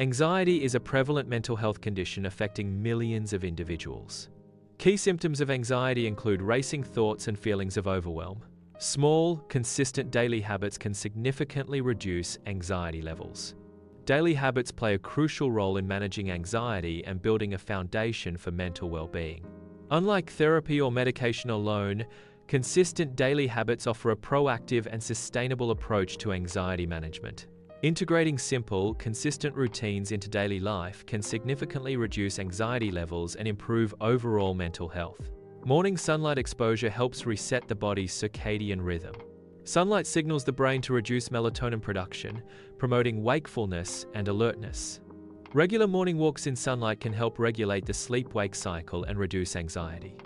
Anxiety is a prevalent mental health condition affecting millions of individuals. Key symptoms of anxiety include racing thoughts and feelings of overwhelm. Small, consistent daily habits can significantly reduce anxiety levels. Daily habits play a crucial role in managing anxiety and building a foundation for mental well-being. Unlike therapy or medication alone, consistent daily habits offer a proactive and sustainable approach to anxiety management. Integrating simple, consistent routines into daily life can significantly reduce anxiety levels and improve overall mental health. Morning sunlight exposure helps reset the body's circadian rhythm. Sunlight signals the brain to reduce melatonin production, promoting wakefulness and alertness. Regular morning walks in sunlight can help regulate the sleep-wake cycle and reduce anxiety.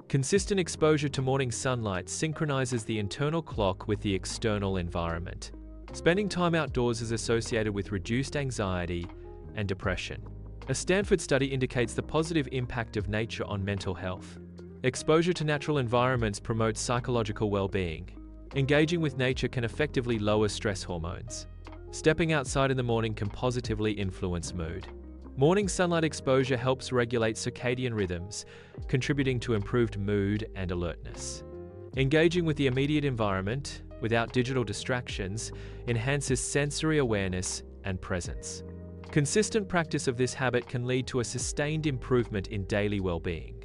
Consistent exposure to morning sunlight synchronizes the internal clock with the external environment. Spending time outdoors is associated with reduced anxiety and depression. A Stanford study indicates the positive impact of nature on mental health. Exposure to natural environments promotes psychological well-being. Engaging with nature can effectively lower stress hormones. Stepping outside in the morning can positively influence mood. Morning sunlight exposure helps regulate circadian rhythms, contributing to improved mood and alertness. Engaging with the immediate environment, without digital distractions, enhances sensory awareness and presence. Consistent practice of this habit can lead to a sustained improvement in daily well-being.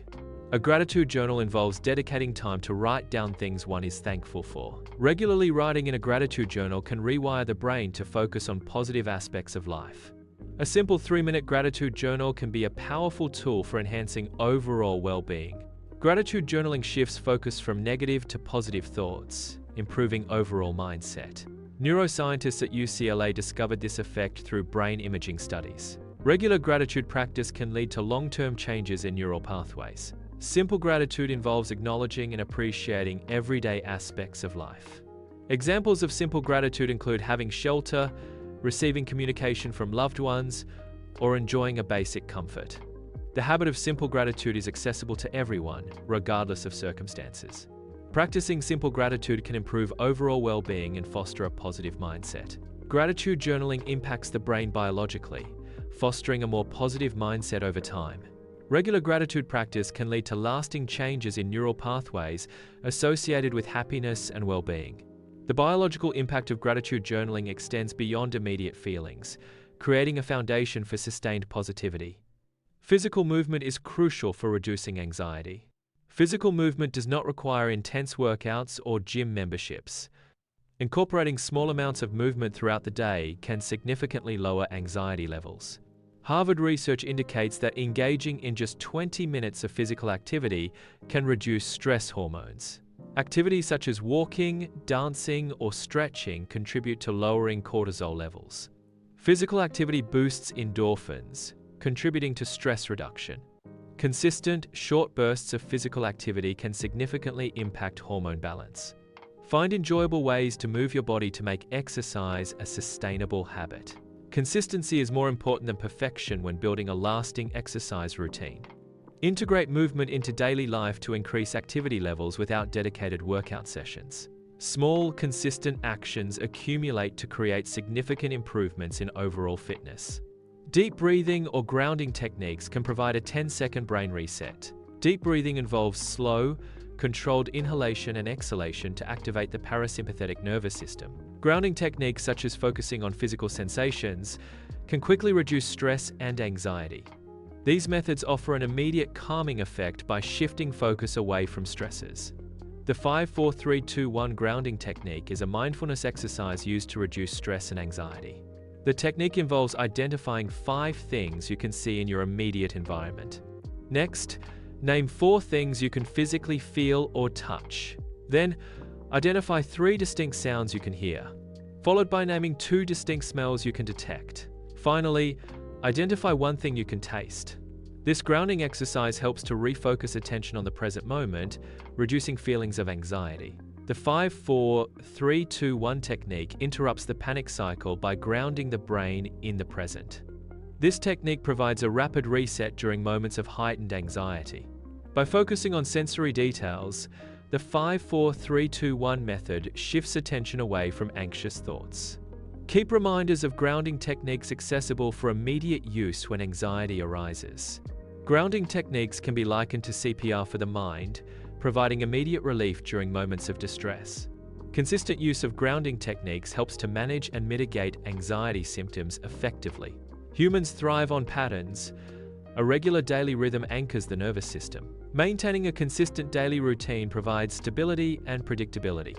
A gratitude journal involves dedicating time to write down things one is thankful for. Regularly writing in a gratitude journal can rewire the brain to focus on positive aspects of life. A simple 3-minute gratitude journal can be a powerful tool for enhancing overall well-being. Gratitude journaling shifts focus from negative to positive thoughts, improving overall mindset. Neuroscientists at UCLA discovered this effect through brain imaging studies. Regular gratitude practice can lead to long-term changes in neural pathways. Simple gratitude involves acknowledging and appreciating everyday aspects of life. Examples of simple gratitude include having shelter, receiving communication from loved ones, or enjoying a basic comfort. The habit of simple gratitude is accessible to everyone, regardless of circumstances. Practicing simple gratitude can improve overall well-being and foster a positive mindset. Gratitude journaling impacts the brain biologically, fostering a more positive mindset over time. Regular gratitude practice can lead to lasting changes in neural pathways associated with happiness and well-being. The biological impact of gratitude journaling extends beyond immediate feelings, creating a foundation for sustained positivity. Physical movement is crucial for reducing anxiety. Physical movement does not require intense workouts or gym memberships. Incorporating small amounts of movement throughout the day can significantly lower anxiety levels. Harvard research indicates that engaging in just 20 minutes of physical activity can reduce stress hormones. Activities such as walking, dancing, or stretching contribute to lowering cortisol levels. Physical activity boosts endorphins, contributing to stress reduction. Consistent, short bursts of physical activity can significantly impact hormone balance. Find enjoyable ways to move your body to make exercise a sustainable habit. Consistency is more important than perfection when building a lasting exercise routine. Integrate movement into daily life to increase activity levels without dedicated workout sessions. Small, consistent actions accumulate to create significant improvements in overall fitness. Deep breathing or grounding techniques can provide a 10-second brain reset. Deep breathing involves slow, controlled inhalation and exhalation to activate the parasympathetic nervous system. Grounding techniques such as focusing on physical sensations can quickly reduce stress and anxiety. These methods offer an immediate calming effect by shifting focus away from stressors. The 5-4-3-2-1 grounding technique is a mindfulness exercise used to reduce stress and anxiety. The technique involves identifying 5 things you can see in your immediate environment. Next, name 4 things you can physically feel or touch. Then, identify 3 distinct sounds you can hear, followed by naming 2 distinct smells you can detect. Finally, identify 1 thing you can taste. This grounding exercise helps to refocus attention on the present moment, reducing feelings of anxiety. The 5-4-3-2-1 technique interrupts the panic cycle by grounding the brain in the present. This technique provides a rapid reset during moments of heightened anxiety. By focusing on sensory details, the 5-4-3-2-1 method shifts attention away from anxious thoughts. Keep reminders of grounding techniques accessible for immediate use when anxiety arises. Grounding techniques can be likened to CPR for the mind, providing immediate relief during moments of distress. Consistent use of grounding techniques helps to manage and mitigate anxiety symptoms effectively. Humans thrive on patterns. A regular daily rhythm anchors the nervous system. Maintaining a consistent daily routine provides stability and predictability.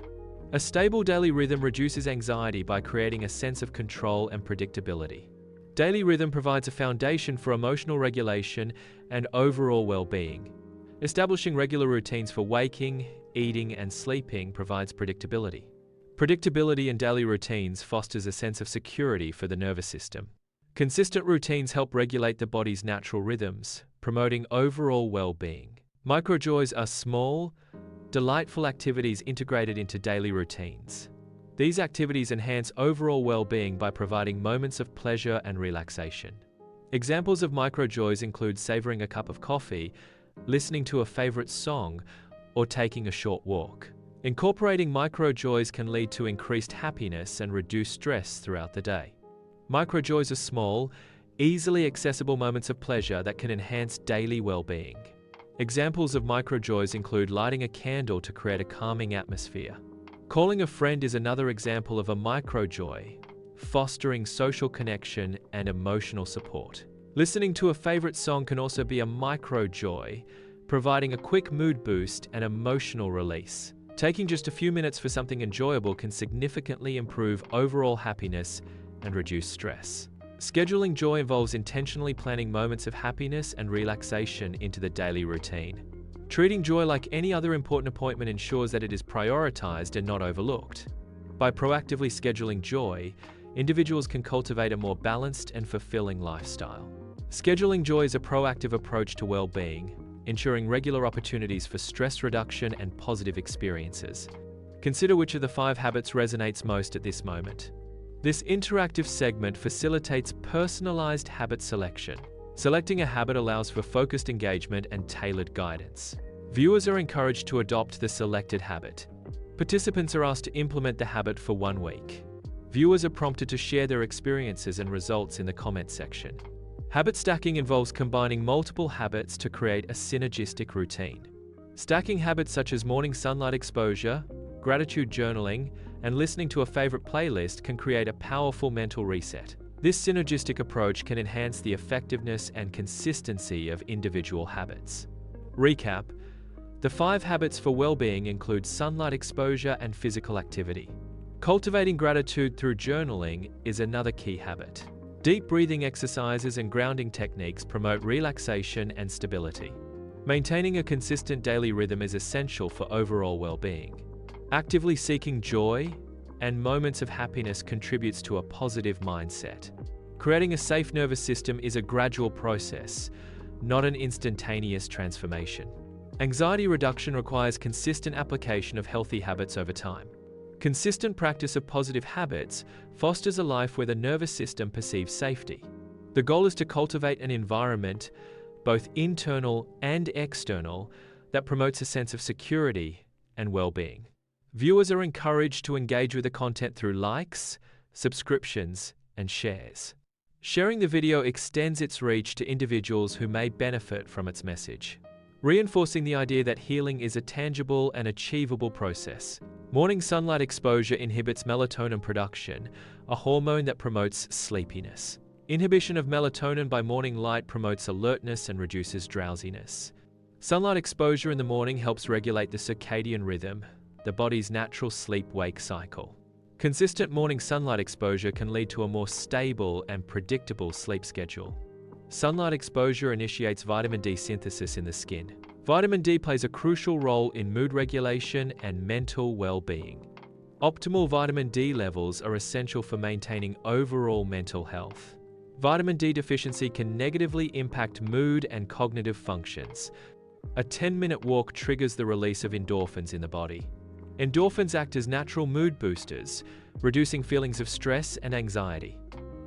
A stable daily rhythm reduces anxiety by creating a sense of control and predictability. Daily rhythm provides a foundation for emotional regulation and overall well-being. Establishing regular routines for waking, eating, and sleeping provides predictability. Predictability in daily routines fosters a sense of security for the nervous system. Consistent routines help regulate the body's natural rhythms, promoting overall well-being. Microjoys are small, delightful activities integrated into daily routines. These activities enhance overall well-being by providing moments of pleasure and relaxation. Examples of microjoys include savoring a cup of coffee, listening to a favorite song, or taking a short walk. Incorporating microjoys can lead to increased happiness and reduce stress throughout the day. Microjoys are small, easily accessible moments of pleasure that can enhance daily well-being. Examples of microjoys include lighting a candle to create a calming atmosphere. Calling a friend is another example of a microjoy, fostering social connection and emotional support. Listening to a favorite song can also be a microjoy, providing a quick mood boost and emotional release. Taking just a few minutes for something enjoyable can significantly improve overall happiness and reduce stress. Scheduling joy involves intentionally planning moments of happiness and relaxation into the daily routine. Treating joy like any other important appointment ensures that it is prioritized and not overlooked. By proactively scheduling joy, individuals can cultivate a more balanced and fulfilling lifestyle. Scheduling joy is a proactive approach to well-being, ensuring regular opportunities for stress reduction and positive experiences. Consider which of the 5 habits resonates most at this moment. This interactive segment facilitates personalized habit selection. Selecting a habit allows for focused engagement and tailored guidance. Viewers are encouraged to adopt the selected habit. Participants are asked to implement the habit for 1 week. Viewers are prompted to share their experiences and results in the comment section. Habit stacking involves combining multiple habits to create a synergistic routine. Stacking habits such as morning sunlight exposure, gratitude journaling, and listening to a favorite playlist can create a powerful mental reset. This synergistic approach can enhance the effectiveness and consistency of individual habits. Recap: the 5 habits for well-being include sunlight exposure and physical activity. Cultivating gratitude through journaling is another key habit. Deep breathing exercises and grounding techniques promote relaxation and stability. Maintaining a consistent daily rhythm is essential for overall well-being. Actively seeking joy and moments of happiness contributes to a positive mindset. Creating a safe nervous system is a gradual process, not an instantaneous transformation. Anxiety reduction requires consistent application of healthy habits over time. Consistent practice of positive habits fosters a life where the nervous system perceives safety. The goal is to cultivate an environment, both internal and external, that promotes a sense of security and well-being. Viewers are encouraged to engage with the content through likes, subscriptions, and shares. Sharing the video extends its reach to individuals who may benefit from its message, reinforcing the idea that healing is a tangible and achievable process. Morning sunlight exposure inhibits melatonin production, a hormone that promotes sleepiness. Inhibition of melatonin by morning light promotes alertness and reduces drowsiness. Sunlight exposure in the morning helps regulate the circadian rhythm, the body's natural sleep-wake cycle. Consistent morning sunlight exposure can lead to a more stable and predictable sleep schedule. Sunlight exposure initiates vitamin D synthesis in the skin. Vitamin D plays a crucial role in mood regulation and mental well-being. Optimal vitamin D levels are essential for maintaining overall mental health. Vitamin D deficiency can negatively impact mood and cognitive functions. A 10-minute walk triggers the release of endorphins in the body. Endorphins act as natural mood boosters, reducing feelings of stress and anxiety.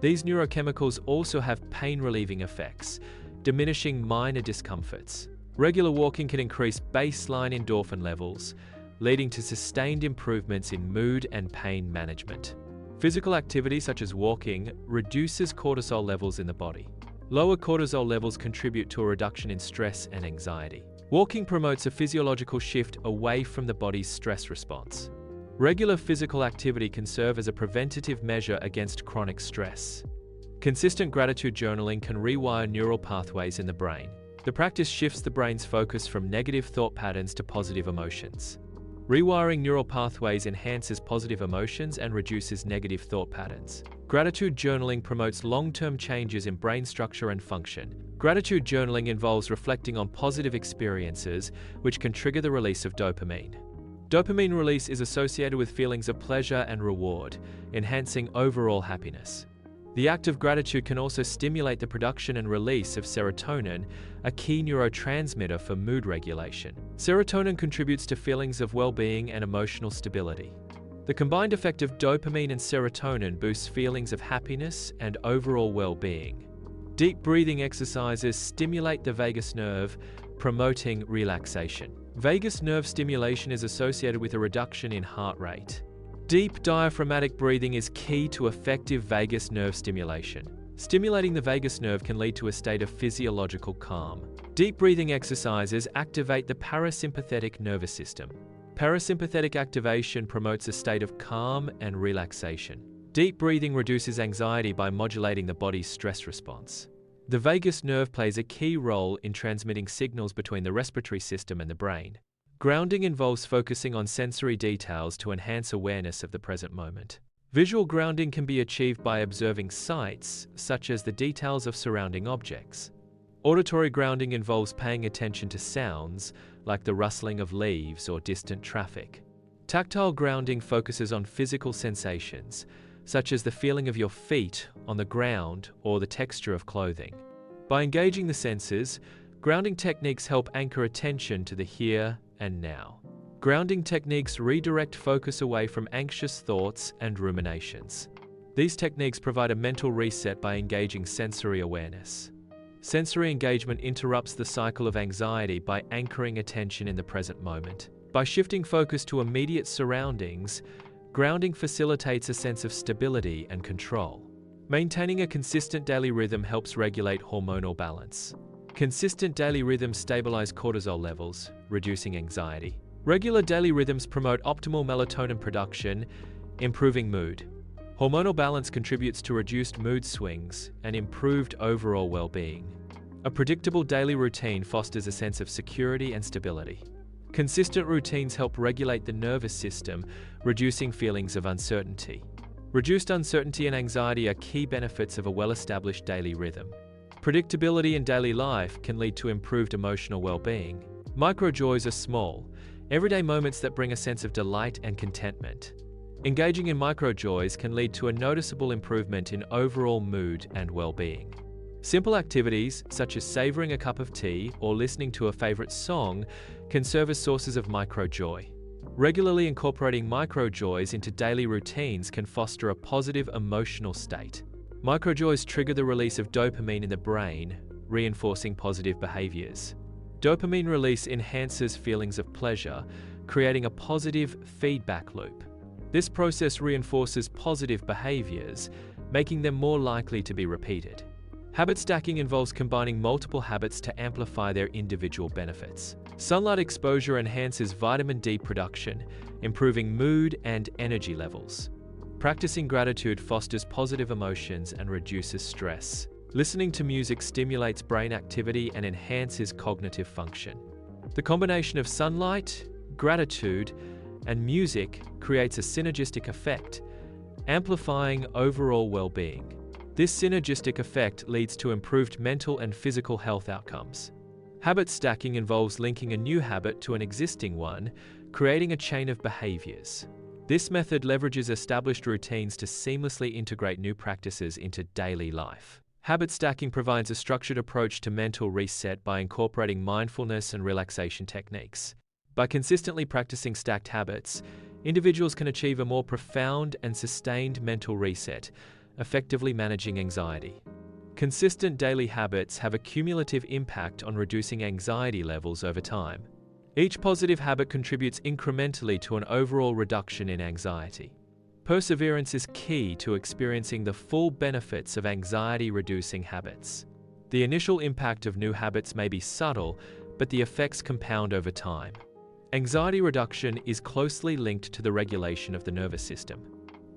These neurochemicals also have pain-relieving effects, diminishing minor discomforts. Regular walking can increase baseline endorphin levels, leading to sustained improvements in mood and pain management. Physical activity such as walking reduces cortisol levels in the body. Lower cortisol levels contribute to a reduction in stress and anxiety. Walking promotes a physiological shift away from the body's stress response. Regular physical activity can serve as a preventative measure against chronic stress. Consistent gratitude journaling can rewire neural pathways in the brain. The practice shifts the brain's focus from negative thought patterns to positive emotions. Rewiring neural pathways enhances positive emotions and reduces negative thought patterns. Gratitude journaling promotes long-term changes in brain structure and function. Gratitude journaling involves reflecting on positive experiences, which can trigger the release of dopamine. Dopamine release is associated with feelings of pleasure and reward, enhancing overall happiness. The act of gratitude can also stimulate the production and release of serotonin, a key neurotransmitter for mood regulation. Serotonin contributes to feelings of well-being and emotional stability. The combined effect of dopamine and serotonin boosts feelings of happiness and overall well-being. Deep breathing exercises stimulate the vagus nerve, promoting relaxation. Vagus nerve stimulation is associated with a reduction in heart rate. Deep diaphragmatic breathing is key to effective vagus nerve stimulation. Stimulating the vagus nerve can lead to a state of physiological calm. Deep breathing exercises activate the parasympathetic nervous system. Parasympathetic activation promotes a state of calm and relaxation. Deep breathing reduces anxiety by modulating the body's stress response. The vagus nerve plays a key role in transmitting signals between the respiratory system and the brain. Grounding involves focusing on sensory details to enhance awareness of the present moment. Visual grounding can be achieved by observing sights, such as the details of surrounding objects. Auditory grounding involves paying attention to sounds, like the rustling of leaves or distant traffic. Tactile grounding focuses on physical sensations, such as the feeling of your feet on the ground or the texture of clothing. By engaging the senses, grounding techniques help anchor attention to the here and now. Grounding techniques redirect focus away from anxious thoughts and ruminations. These techniques provide a mental reset by engaging sensory awareness. Sensory engagement interrupts the cycle of anxiety by anchoring attention in the present moment. By shifting focus to immediate surroundings, grounding facilitates a sense of stability and control. Maintaining a consistent daily rhythm helps regulate hormonal balance. Consistent daily rhythms stabilize cortisol levels, reducing anxiety. Regular daily rhythms promote optimal melatonin production, improving mood. Hormonal balance contributes to reduced mood swings and improved overall well-being. A predictable daily routine fosters a sense of security and stability. Consistent routines help regulate the nervous system, reducing feelings of uncertainty. Reduced uncertainty and anxiety are key benefits of a well-established daily rhythm. Predictability in daily life can lead to improved emotional well-being. Micro-joys are small, everyday moments that bring a sense of delight and contentment. Engaging in micro-joys can lead to a noticeable improvement in overall mood and well-being. Simple activities, such as savoring a cup of tea or listening to a favorite song, can serve as sources of micro-joy. Regularly incorporating micro-joys into daily routines can foster a positive emotional state. Microjoys trigger the release of dopamine in the brain, reinforcing positive behaviors. Dopamine release enhances feelings of pleasure, creating a positive feedback loop. This process reinforces positive behaviors, making them more likely to be repeated. Habit stacking involves combining multiple habits to amplify their individual benefits. Sunlight exposure enhances vitamin D production, improving mood and energy levels. Practicing gratitude fosters positive emotions and reduces stress. Listening to music stimulates brain activity and enhances cognitive function. The combination of sunlight, gratitude, and music creates a synergistic effect, amplifying overall well-being. This synergistic effect leads to improved mental and physical health outcomes. Habit stacking involves linking a new habit to an existing one, creating a chain of behaviors. This method leverages established routines to seamlessly integrate new practices into daily life. Habit stacking provides a structured approach to mental reset by incorporating mindfulness and relaxation techniques. By consistently practicing stacked habits, individuals can achieve a more profound and sustained mental reset, effectively managing anxiety. Consistent daily habits have a cumulative impact on reducing anxiety levels over time. Each positive habit contributes incrementally to an overall reduction in anxiety. Perseverance is key to experiencing the full benefits of anxiety-reducing habits. The initial impact of new habits may be subtle, but the effects compound over time. Anxiety reduction is closely linked to the regulation of the nervous system.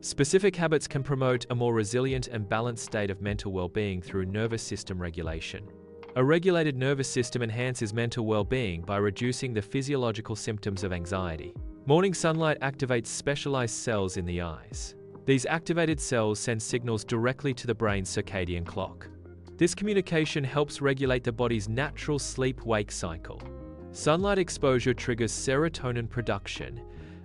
Specific habits can promote a more resilient and balanced state of mental well-being through nervous system regulation. A regulated nervous system enhances mental well-being by reducing the physiological symptoms of anxiety. Morning sunlight activates specialized cells in the eyes. These activated cells send signals directly to the brain's circadian clock. This communication helps regulate the body's natural sleep-wake cycle. Sunlight exposure triggers serotonin production,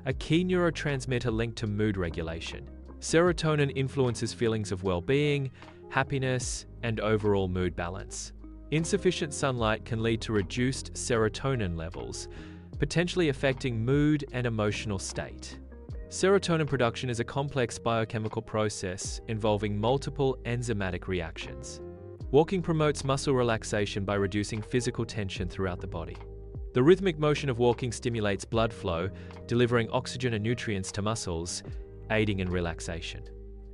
a key neurotransmitter linked to mood regulation. Serotonin influences feelings of well-being, happiness, and overall mood balance. Insufficient sunlight can lead to reduced serotonin levels, potentially affecting mood and emotional state. Serotonin production is a complex biochemical process involving multiple enzymatic reactions. Walking promotes muscle relaxation by reducing physical tension throughout the body. The rhythmic motion of walking stimulates blood flow, delivering oxygen and nutrients to muscles, aiding in relaxation.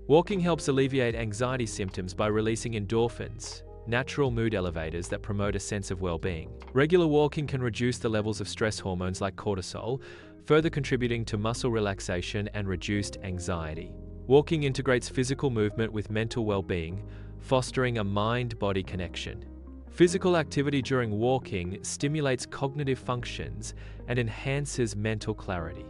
Walking helps alleviate anxiety symptoms by releasing endorphins, natural mood elevators that promote a sense of well-being. Regular walking can reduce the levels of stress hormones like cortisol, further contributing to muscle relaxation and reduced anxiety. Walking integrates physical movement with mental well-being, fostering a mind-body connection. Physical activity during walking stimulates cognitive functions and enhances mental clarity.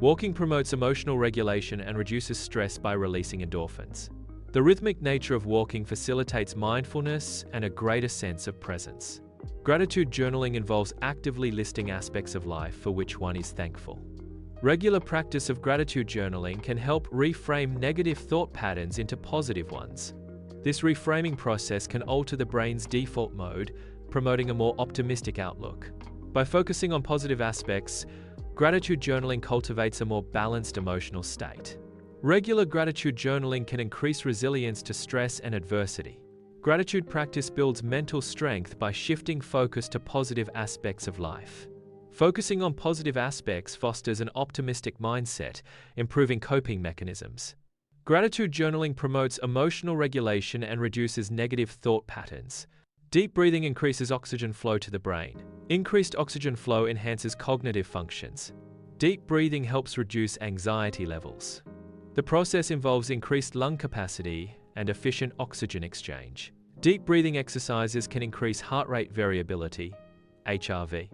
Walking promotes emotional regulation and reduces stress by releasing endorphins. The rhythmic nature of walking facilitates mindfulness and a greater sense of presence. Gratitude journaling involves actively listing aspects of life for which one is thankful. Regular practice of gratitude journaling can help reframe negative thought patterns into positive ones. This reframing process can alter the brain's default mode, promoting a more optimistic outlook. By focusing on positive aspects, gratitude journaling cultivates a more balanced emotional state. Regular gratitude journaling can increase resilience to stress and adversity. Gratitude practice builds mental strength by shifting focus to positive aspects of life. Focusing on positive aspects fosters an optimistic mindset, improving coping mechanisms. Gratitude journaling promotes emotional regulation and reduces negative thought patterns. Deep breathing increases oxygen flow to the brain. Increased oxygen flow enhances cognitive functions. Deep breathing helps reduce anxiety levels. The process involves increased lung capacity and efficient oxygen exchange. Deep breathing exercises can increase heart rate variability, HRV.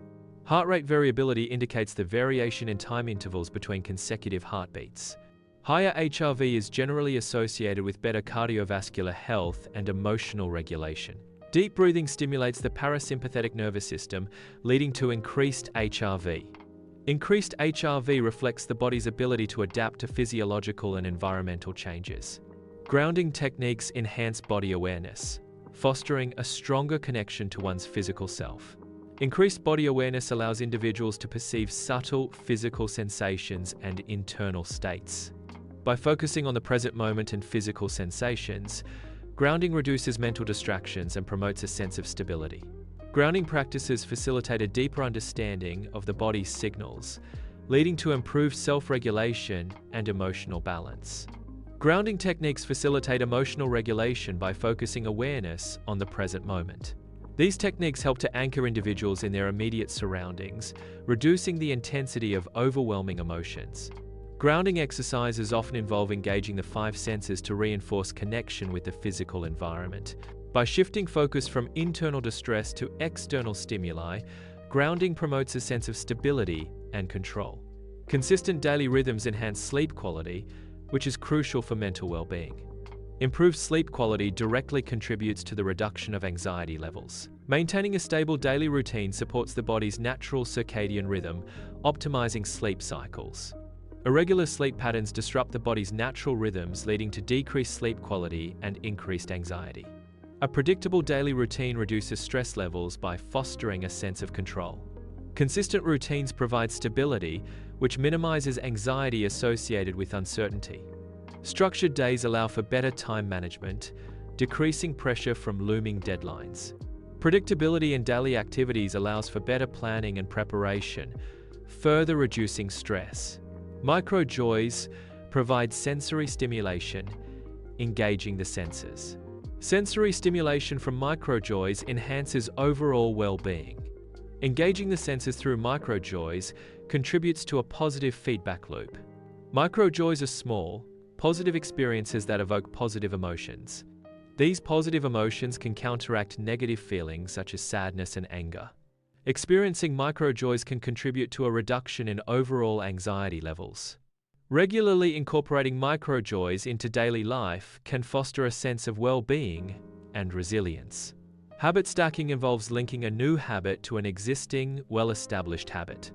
Heart rate variability indicates the variation in time intervals between consecutive heartbeats. Higher HRV is generally associated with better cardiovascular health and emotional regulation. Deep breathing stimulates the parasympathetic nervous system, leading to increased HRV. Increased HRV reflects the body's ability to adapt to physiological and environmental changes. Grounding techniques enhance body awareness, fostering a stronger connection to one's physical self. Increased body awareness allows individuals to perceive subtle physical sensations and internal states. By focusing on the present moment and physical sensations, grounding reduces mental distractions and promotes a sense of stability. Grounding practices facilitate a deeper understanding of the body's signals, leading to improved self-regulation and emotional balance. Grounding techniques facilitate emotional regulation by focusing awareness on the present moment. These techniques help to anchor individuals in their immediate surroundings, reducing the intensity of overwhelming emotions. Grounding exercises often involve engaging the five senses to reinforce connection with the physical environment. By shifting focus from internal distress to external stimuli, grounding promotes a sense of stability and control. Consistent daily rhythms enhance sleep quality, which is crucial for mental well-being. Improved sleep quality directly contributes to the reduction of anxiety levels. Maintaining a stable daily routine supports the body's natural circadian rhythm, optimizing sleep cycles. Irregular sleep patterns disrupt the body's natural rhythms, leading to decreased sleep quality and increased anxiety. A predictable daily routine reduces stress levels by fostering a sense of control. Consistent routines provide stability, which minimizes anxiety associated with uncertainty. Structured days allow for better time management, decreasing pressure from looming deadlines. Predictability in daily activities allows for better planning and preparation, further reducing stress. Micro joys, provides sensory stimulation, engaging the senses. Sensory stimulation from microjoys enhances overall well-being. Engaging the senses through microjoys contributes to a positive feedback loop. Microjoys are small, positive experiences that evoke positive emotions. These positive emotions can counteract negative feelings such as sadness and anger. Experiencing microjoys can contribute to a reduction in overall anxiety levels. Regularly incorporating microjoys into daily life can foster a sense of well-being and resilience. Habit stacking involves linking a new habit to an existing, well-established habit.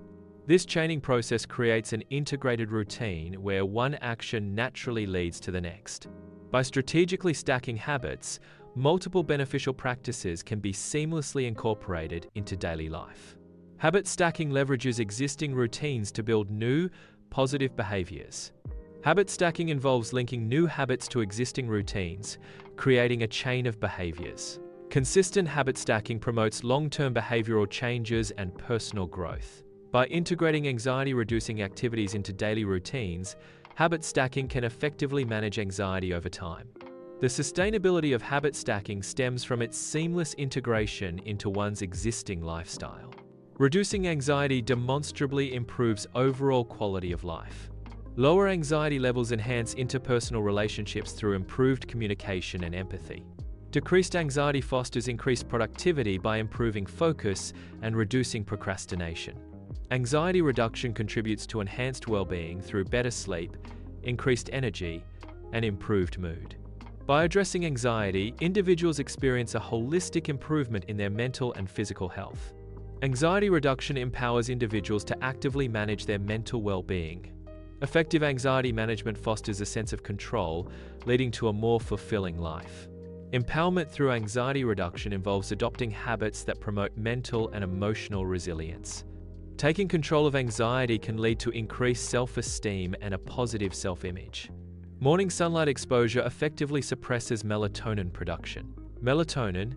This chaining process creates an integrated routine where one action naturally leads to the next. By strategically stacking habits, multiple beneficial practices can be seamlessly incorporated into daily life. Habit stacking leverages existing routines to build new, positive behaviors. Habit stacking involves linking new habits to existing routines, creating a chain of behaviors. Consistent habit stacking promotes long-term behavioral changes and personal growth. By integrating anxiety-reducing activities into daily routines, habit stacking can effectively manage anxiety over time. The sustainability of habit stacking stems from its seamless integration into one's existing lifestyle. Reducing anxiety demonstrably improves overall quality of life. Lower anxiety levels enhance interpersonal relationships through improved communication and empathy. Decreased anxiety fosters increased productivity by improving focus and reducing procrastination. Anxiety reduction contributes to enhanced well-being through better sleep, increased energy, and improved mood. By addressing anxiety, individuals experience a holistic improvement in their mental and physical health. Anxiety reduction empowers individuals to actively manage their mental well-being. Effective anxiety management fosters a sense of control, leading to a more fulfilling life. Empowerment through anxiety reduction involves adopting habits that promote mental and emotional resilience. Taking control of anxiety can lead to increased self-esteem and a positive self-image. Morning sunlight exposure effectively suppresses melatonin production. Melatonin,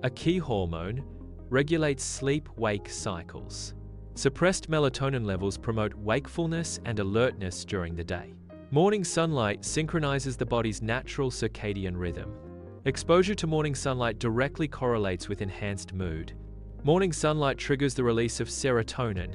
a key hormone, regulates sleep-wake cycles. Suppressed melatonin levels promote wakefulness and alertness during the day. Morning sunlight synchronizes the body's natural circadian rhythm. Exposure to morning sunlight directly correlates with enhanced mood. Morning sunlight triggers the release of serotonin,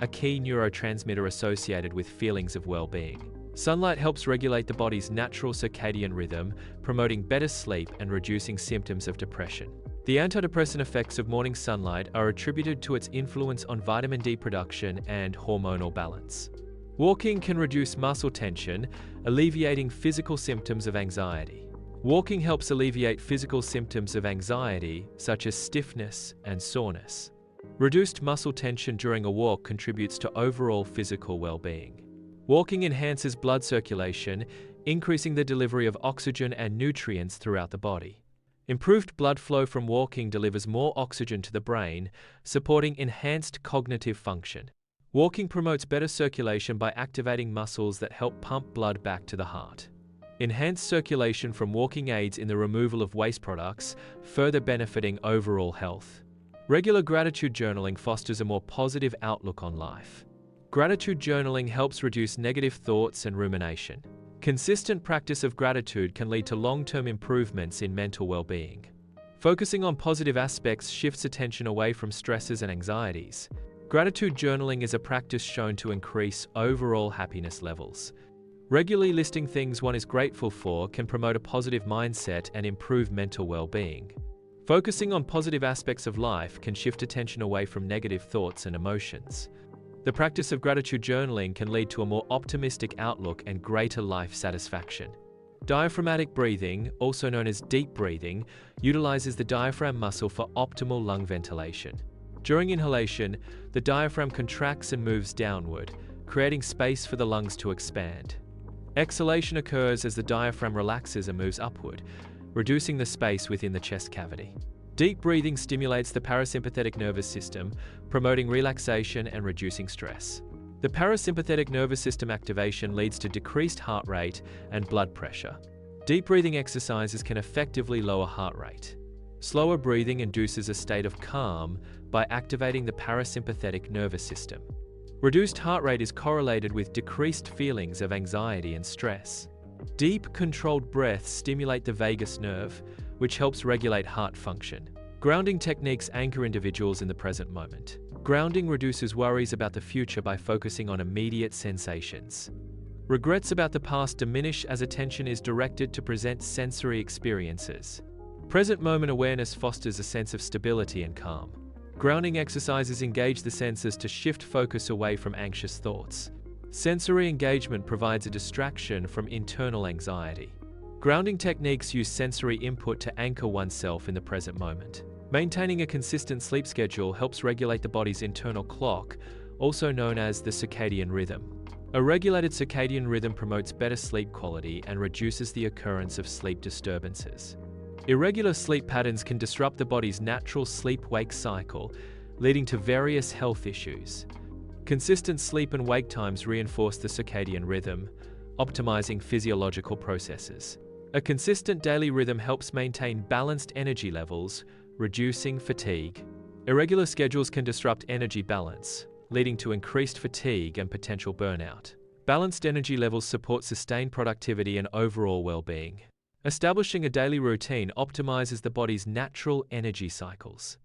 a key neurotransmitter associated with feelings of well-being. Sunlight helps regulate the body's natural circadian rhythm, promoting better sleep and reducing symptoms of depression. The antidepressant effects of morning sunlight are attributed to its influence on vitamin D production and hormonal balance. Walking can reduce muscle tension, alleviating physical symptoms of anxiety. Walking helps alleviate physical symptoms of anxiety, such as stiffness and soreness. Reduced muscle tension during a walk contributes to overall physical well-being. Walking enhances blood circulation, increasing the delivery of oxygen and nutrients throughout the body. Improved blood flow from walking delivers more oxygen to the brain, supporting enhanced cognitive function. Walking promotes better circulation by activating muscles that help pump blood back to the heart. Enhanced circulation from walking aids in the removal of waste products, further benefiting overall health. Regular gratitude journaling fosters a more positive outlook on life. Gratitude journaling helps reduce negative thoughts and rumination. Consistent practice of gratitude can lead to long-term improvements in mental well-being. Focusing on positive aspects shifts attention away from stresses and anxieties. Gratitude journaling is a practice shown to increase overall happiness levels. Regularly listing things one is grateful for can promote a positive mindset and improve mental well-being. Focusing on positive aspects of life can shift attention away from negative thoughts and emotions. The practice of gratitude journaling can lead to a more optimistic outlook and greater life satisfaction. Diaphragmatic breathing, also known as deep breathing, utilizes the diaphragm muscle for optimal lung ventilation. During inhalation, the diaphragm contracts and moves downward, creating space for the lungs to expand. Exhalation occurs as the diaphragm relaxes and moves upward, reducing the space within the chest cavity. Deep breathing stimulates the parasympathetic nervous system, promoting relaxation and reducing stress. The parasympathetic nervous system activation leads to decreased heart rate and blood pressure. Deep breathing exercises can effectively lower heart rate. Slower breathing induces a state of calm by activating the parasympathetic nervous system. Reduced heart rate is correlated with decreased feelings of anxiety and stress. Deep, controlled breaths stimulate the vagus nerve, which helps regulate heart function. Grounding techniques anchor individuals in the present moment. Grounding reduces worries about the future by focusing on immediate sensations. Regrets about the past diminish as attention is directed to present sensory experiences. Present moment awareness fosters a sense of stability and calm. Grounding exercises engage the senses to shift focus away from anxious thoughts. Sensory engagement provides a distraction from internal anxiety. Grounding techniques use sensory input to anchor oneself in the present moment. Maintaining a consistent sleep schedule helps regulate the body's internal clock, also known as the circadian rhythm. A regulated circadian rhythm promotes better sleep quality and reduces the occurrence of sleep disturbances. Irregular sleep patterns can disrupt the body's natural sleep-wake cycle, leading to various health issues. Consistent sleep and wake times reinforce the circadian rhythm, optimizing physiological processes. A consistent daily rhythm helps maintain balanced energy levels, reducing fatigue. Irregular schedules can disrupt energy balance, leading to increased fatigue and potential burnout. Balanced energy levels support sustained productivity and overall well-being. Establishing a daily routine optimizes the body's natural energy cycles.